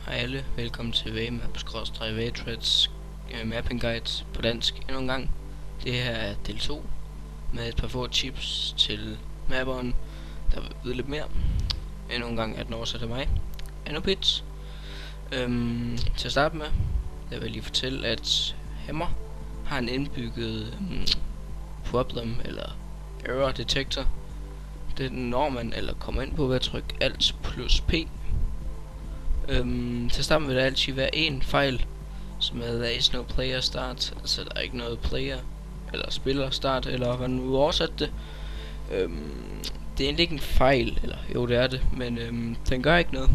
Hej alle, velkommen til VMAP/VTrades mapping guide på dansk endnu en gang. Det her er del 2 med et par få tips til mapperen, der vil vide lidt mere. Endnu en gang er den oversat af mig, Anubits. Til at starte med, jeg vil lige fortælle, at Hammer har en indbygget problem eller error detector. Det er når man eller kommer ind på ved at trykke Alt plus P. Til at starte med vil der altid være en fejl, som er there is no player start, altså der er ikke noget player eller spiller start, eller hvad nu oversat det. Det er egentlig ikke en fejl, eller jo det er det, men den gør ikke noget.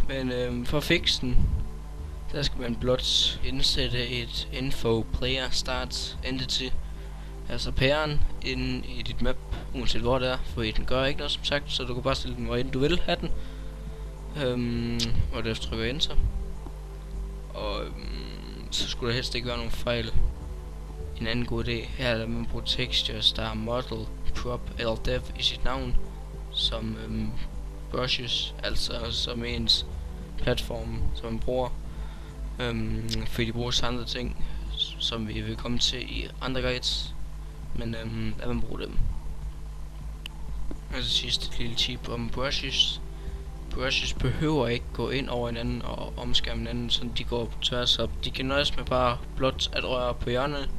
Men for at fikse den, der skal man blot indsætte et info player start entity, altså pæren inde i dit map, uanset hvor det er, for den gør ikke noget som sagt, så du kan bare stille den hvor end du vil have den. Og derefter trykker enter. Og så skulle der helst ikke være nogen fejl. En anden god idé her er, at man bruger textures, der er model, prop eller dev i sit navn, som brushes, altså som ens platform, som man bruger. Fordi de bruger andre ting, som vi vil komme til i andre guides. Men lad man bruge dem. Og så sidst et lille tip om brushes. Brushes behøver ikke gå ind over hinanden og omskære hinanden, så de går på tværs op. De kan nøjes med bare blot at røre på hjørnet,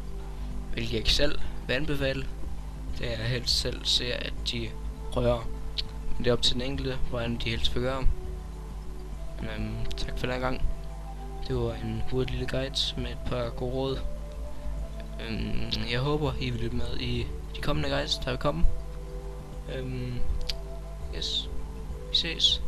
hvilket jeg ikke selv vil anbefale. Det er jeg helst selv ser, at de rører. Men det er op til den enkelte, hvordan de helst vil gøre. Tak for den gang. Det var en hurtig lille guide med et par gode råd. Jeg håber, I vil lytte med i de kommende guides, der vil komme. Yes. Vi ses.